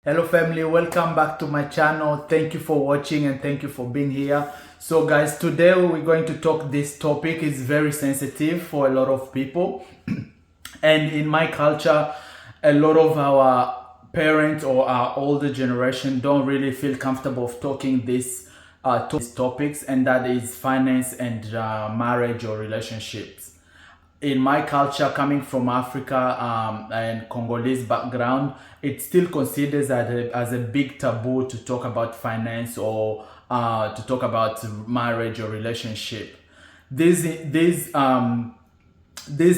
Hello family, welcome back to my channel. Thank you for watching and thank you for being here. So guys, today we're going to talk this topic. Is very sensitive for a lot of people. And in my culture, a lot of our parents or our older generation don't really feel comfortable of talking these topics, and that is finance and marriage or relationships. In my culture, coming from Africa and Congolese background, it still considers as a big taboo to talk about finance or to talk about marriage or relationship. These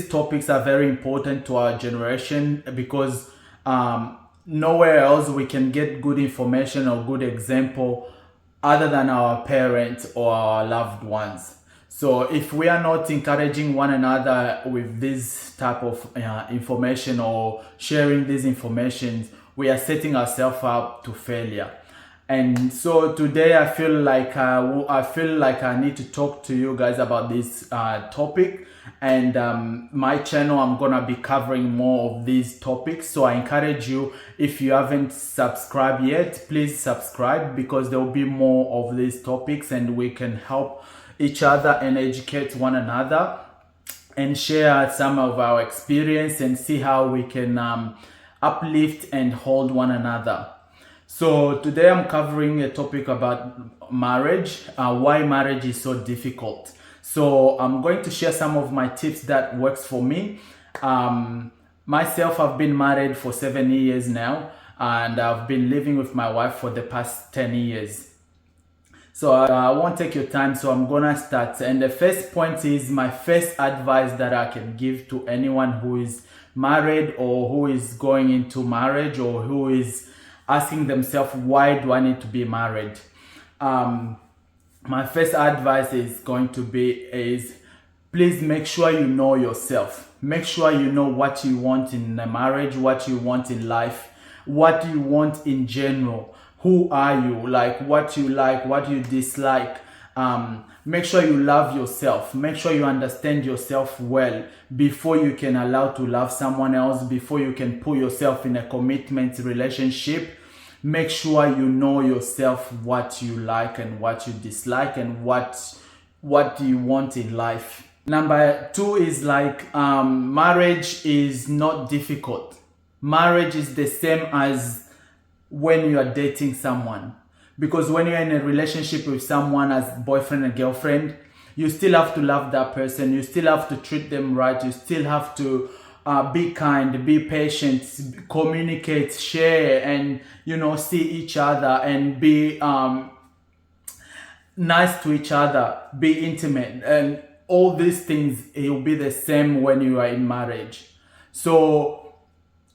topics are very important to our generation because nowhere else we can get good information or good example other than our parents or our loved ones. So if we are not encouraging one another with this type of information or sharing these information, we are setting ourselves up to failure. And so today I feel like I need to talk to you guys about this topic. And my channel, I'm gonna be covering more of these topics. So I encourage you, if you haven't subscribed yet, please subscribe, because there will be more of these topics and we can help each other and educate one another and share some of our experience and see how we can uplift and hold one another. So today I'm covering a topic about marriage, why marriage is so difficult. So I'm going to share some of my tips that works for me. Myself, I've been married for 7 years now, and I've been living with my wife for the past 10 years. So I won't take your time, so I'm gonna start. And the first point is my first advice that I can give to anyone who is married or who is going into marriage or who is asking themselves, why do I need to be married? My first advice is going to be please make sure you know yourself. Make sure you know what you want in a marriage, what you want in life, what you want in general. Who are you? Like what you dislike. Make sure you love yourself. Make sure you understand yourself well before you can allow to love someone else, before you can put yourself in a commitment relationship. Make sure you know yourself, what you like and what you dislike, and what you want in life. Number two is marriage is not difficult. Marriage is the same as when you are dating someone, because when you're in a relationship with someone as boyfriend and girlfriend, you still have to love that person, you still have to treat them right, you still have to be kind, be patient, communicate, share, and see each other and be nice to each other, be intimate, and all these things, it will be the same when you are in marriage. So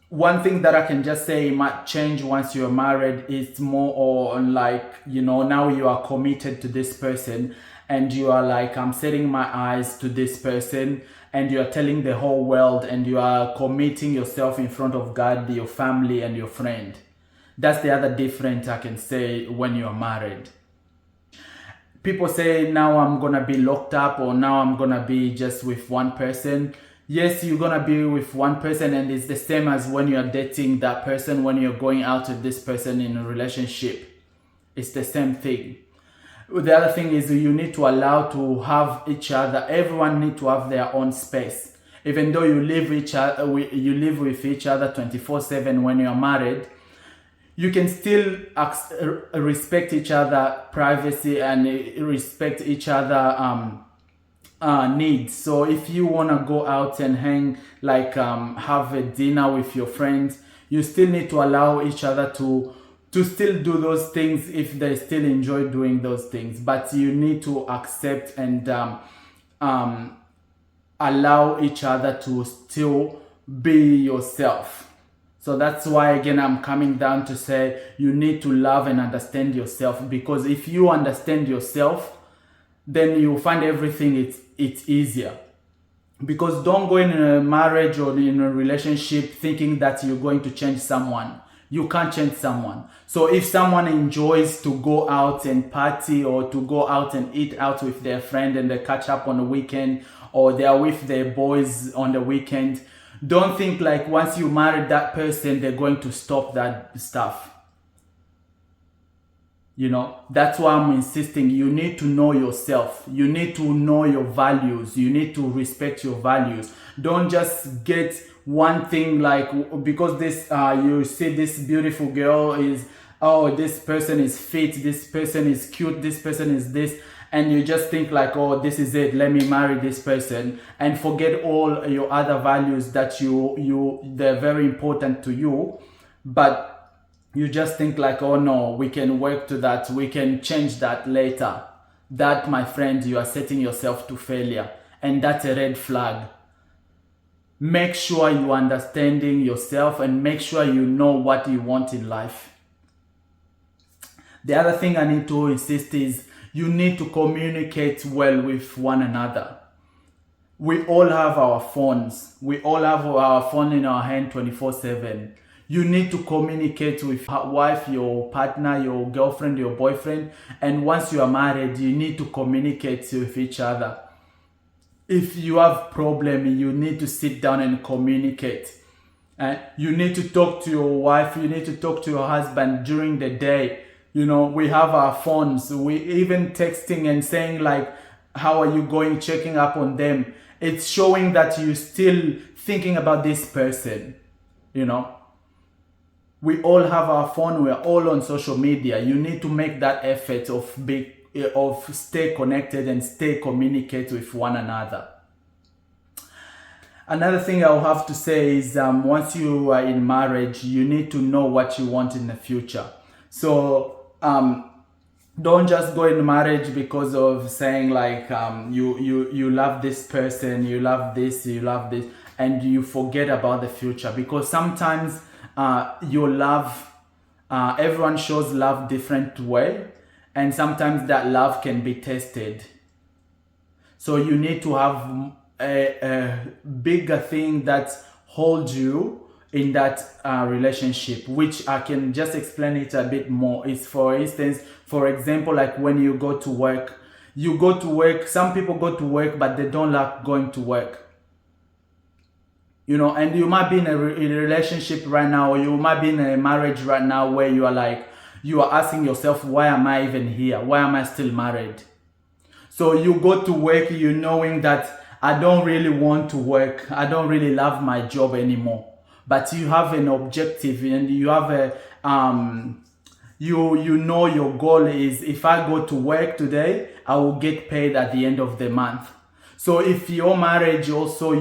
one thing that I can just say might change once you're married is more on now you are committed to this person and you are like, I'm setting my eyes to this person, and you are telling the whole world, and you are committing yourself in front of God, your family, and your friend. That's the other difference I can say when you're married. People say, now I'm gonna be locked up, or now I'm gonna be just with one person. Yes, you're gonna be with one person, and it's the same as when you're dating that person, when you're going out with this person in a relationship. It's the same thing. The other thing is you need to allow to have each other. Everyone need to have their own space. Even though you live with each other 24/7 when you're married, you can still respect each other privacy and respect each other needs. So if you want to go out and hang, have a dinner with your friends, you still need to allow each other to still do those things if they still enjoy doing those things. But you need to accept and allow each other to still be yourself. So that's why, again, I'm coming down to say you need to love and understand yourself, because if you understand yourself, then you find everything it's easier. Because don't go in a marriage or in a relationship thinking that you're going to change someone. You can't change someone. So if someone enjoys to go out and party, or to go out and eat out with their friend, and they catch up on the weekend, or they are with their boys on the weekend, don't think like once you marry that person they're going to stop that stuff. That's why I'm insisting. You need to know yourself. You need to know your values. You need to respect your values. Don't just get one thing, like because this you see this beautiful girl is, oh, this person is fit, this person is cute, this person is this, and you just think like, oh, this is it, let me marry this person, and forget all your other values that they're very important to you, but you just think like, oh no, we can work to that, we can change that later. That, my friend, you are setting yourself to failure, and that's a red flag. Make sure you are understanding yourself and make sure you know what you want in life. The other thing I need to insist is you need to communicate well with one another. We all have our phones. We all have our phone in our hand 24/7. You need to communicate with your wife, your partner, your girlfriend, your boyfriend. And once you are married, you need to communicate with each other. If you have problem, you need to sit down and communicate. You need to talk to your wife. You need to talk to your husband during the day. We have our phones. We even texting and saying like, how are you going? Checking up on them. It's showing that you're still thinking about this person. We all have our phone. We're all on social media. You need to make that effort of stay connected and stay communicate with one another. Another thing I'll have to say is once you are in marriage, you need to know what you want in the future. So don't just go in marriage because of saying like you love this person, you love this, and you forget about the future, because sometimes your love, everyone shows love different way, and sometimes that love can be tested. So you need to have a bigger thing that holds you in that relationship, which I can just explain it a bit more. Is, for instance, for example, like when you go to work, some people go to work, but they don't like going to work. And you might be in a relationship right now, or you might be in a marriage right now where you are asking yourself, why am I even here? Why am I still married? So you go to work, you knowing that I don't really want to work. I don't really love my job anymore. But you have an objective, and you have a, your goal is, if I go to work today, I will get paid at the end of the month. So if your marriage also,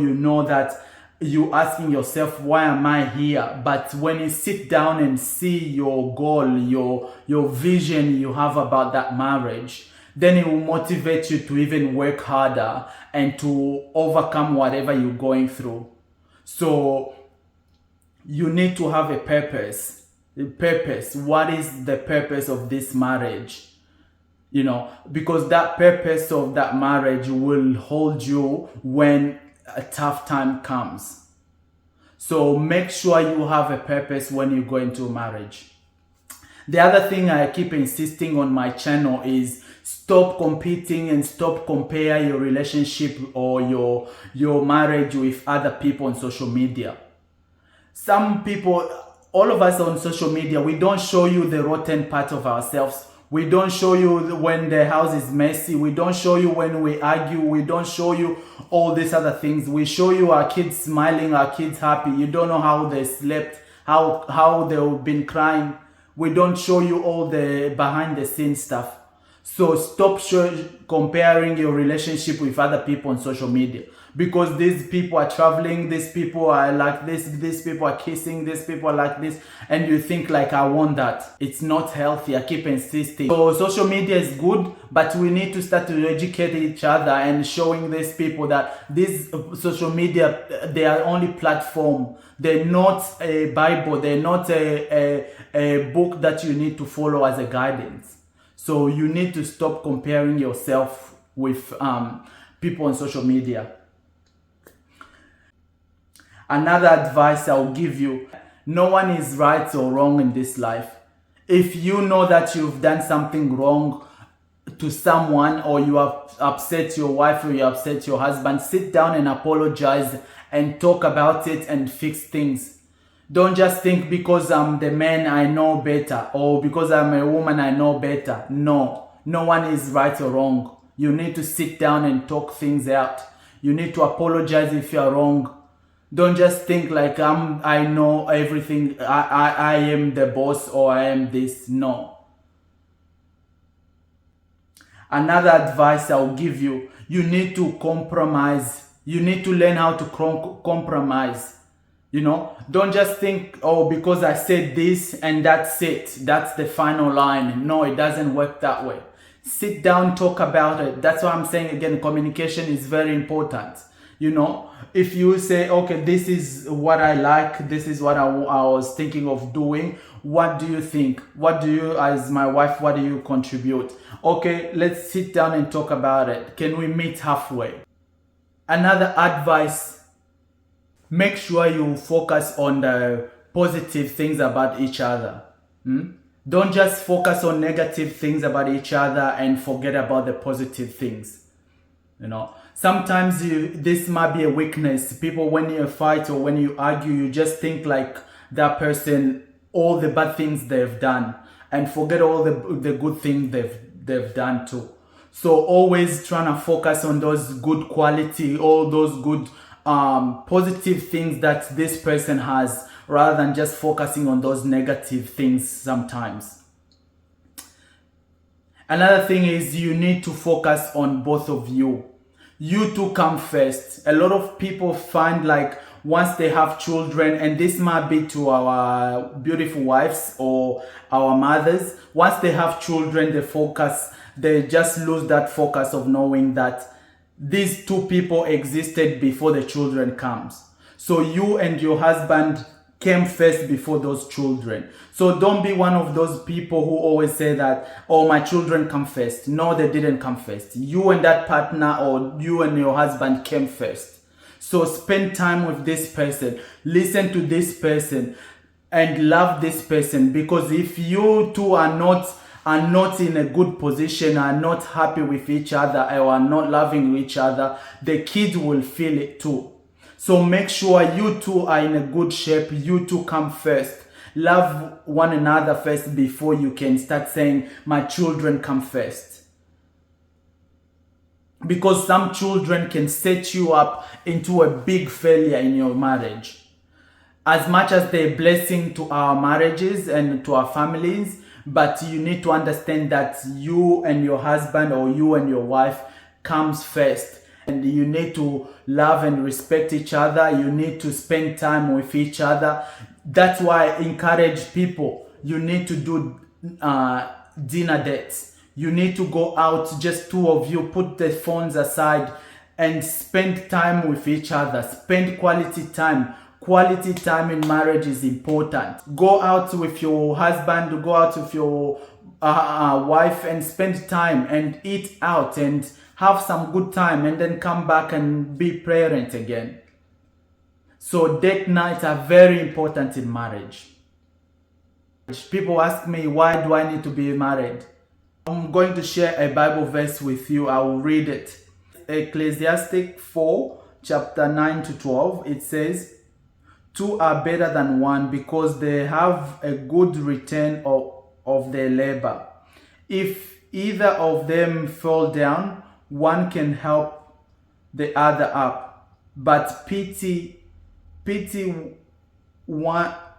that you asking yourself, why am I here? But when you sit down and see your goal, your vision you have about that marriage, then it will motivate you to even work harder and to overcome whatever you're going through. So you need to have a purpose. What is the purpose of this marriage? Because that purpose of that marriage will hold you when a tough time comes. So make sure you have a purpose when you go into marriage. The other thing I keep insisting on my channel is stop competing and stop compare your relationship or your marriage with other people on social media. Some people, all of us on social media, we don't show you the rotten part of ourselves. We don't show you when the house is messy. We don't show you when we argue. We don't show you all these other things. We show you our kids smiling, our kids happy. You don't know how they slept, how they've been crying. We don't show you all the behind the scenes stuff. So stop comparing your relationship with other people on social media, because these people are traveling, these people are like this, these people are kissing, these people are like this, and you think like, I want that. It's not healthy. I keep insisting. So social media is good, but we need to start to educate each other and showing these people that this social media, they are only platform. They're not a Bible. They're not a book that you need to follow as a guidance. So you need to stop comparing yourself with people on social media. Another advice I'll give you, no one is right or wrong in this life. If you know that you've done something wrong to someone, or you have upset your wife or you upset your husband, sit down and apologize and talk about it and fix things. Don't just think because I'm the man I know better, or because I'm a woman I know better. No, no one is right or wrong. You need to sit down and talk things out. You need to apologize if you're wrong. Don't just think like I know everything. I am the boss, or I am this. No. Another advice I'll give you, you need to compromise. You need to learn how to compromise. Don't just think, oh, because I said this and that's it. That's the final line. No, it doesn't work that way. Sit down, talk about it. That's why I'm saying again, communication is very important. If you say, okay, this is what I like, this is what I was thinking of doing. What do you think? What do you, as my wife, what do you contribute? Okay, let's sit down and talk about it. Can we meet halfway? Another advice, make sure you focus on the positive things about each other. Don't just focus on negative things about each other and forget about the positive things. Sometimes this might be a weakness. People, when you fight or when you argue, you just think like that person, all the bad things they've done, and forget all the good things they've done too. So always trying to focus on those good quality, all those good positive things that this person has, rather than just focusing on those negative things sometimes. Another thing is you need to focus on both of you. You two come first. A lot of people find like once they have children, and this might be to our beautiful wives or our mothers, once they have children, they just lose that focus of knowing that these two people existed before the children comes. So you and your husband came first before those children. So don't be one of those people who always say that, oh, my children come first. No, they didn't come first. You and that partner, or you and your husband came first. So spend time with this person, listen to this person, and love this person. Because if you two are not in a good position, are not happy with each other, or are not loving each other, the kids will feel it too. So make sure you two are in a good shape. You two come first. Love one another first before you can start saying, my children come first. Because some children can set you up into a big failure in your marriage. As much as they're a blessing to our marriages and to our families, but you need to understand that you and your husband, or you and your wife, comes first. And you need to love and respect each other. You need to spend time with each other. That's why I encourage people. You need to do dinner dates. You need to go out, just two of you, put the phones aside and spend time with each other. Spend quality time. Quality time in marriage is important. Go out with your husband, go out with your wife and spend time and eat out and have some good time, and then come back and be parent again. So date nights are very important in marriage. People ask me, why do I need to be married? I'm going to share a Bible verse with you. I will read it. Ecclesiastes 4, chapter 9 to 12. It says, two are better than one, because they have a good return of their labor. If either of them fall down, one can help the other up. But pity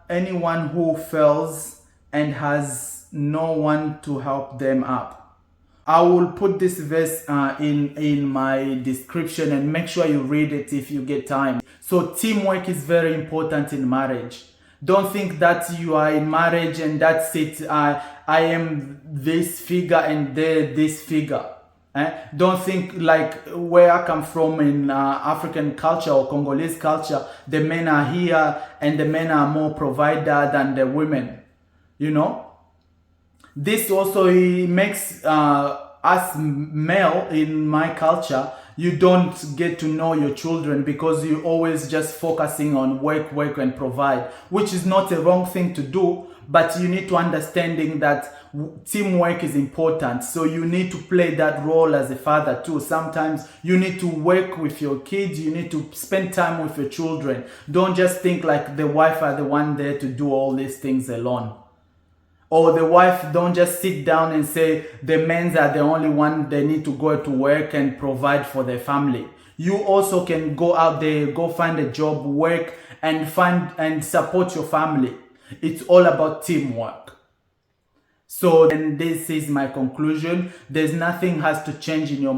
anyone who fails and has no one to help them up. I will put this verse in my description, and make sure you read it if you get time. So teamwork is very important in marriage. Don't think that you are in marriage and that's it. I am this figure and they're this figure. Don't think like where I come from in African culture or Congolese culture, the men are here and the men are more provider than the women. This also makes us male in my culture. you don't get to know your children because you're always just focusing on work, and provide, which is not a wrong thing to do, but you need to understanding that teamwork is important. So you need to play that role as a father too. Sometimes you need to work with your kids, you need to spend time with your children. Don't just think like the wife are the one there to do all these things alone. Or the wife don't just sit down and say the men are the only one, they need to go to work and provide for their family. You also can go out there, go find a job, work, and find and support your family. It's all about teamwork. So then this is my conclusion. There's nothing has to change in your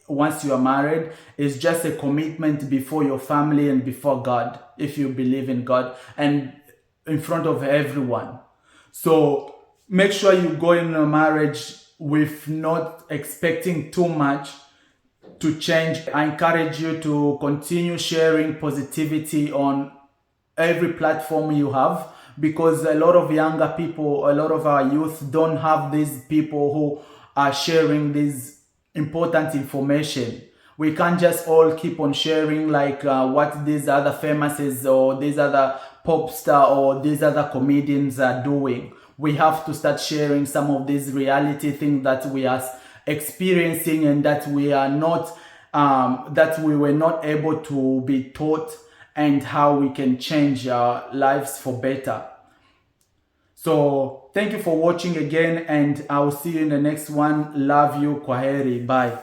once you are married. It's just a commitment before your family and before God, if you believe in God, and in front of everyone. So make sure you go in a marriage with not expecting too much to change. I encourage you to continue sharing positivity on every platform you have, because a lot of younger people, a lot of our youth don't have these people who are sharing this important information. We can't just all keep on sharing like what these other famouses or these other pop star or these other comedians are doing. We have to start sharing some of these reality things that we are experiencing and that we are not, that we were not able to be taught, and how we can change our lives for better. So thank you for watching again, and I'll see you in the next one. Love you. Kwaheri. Bye.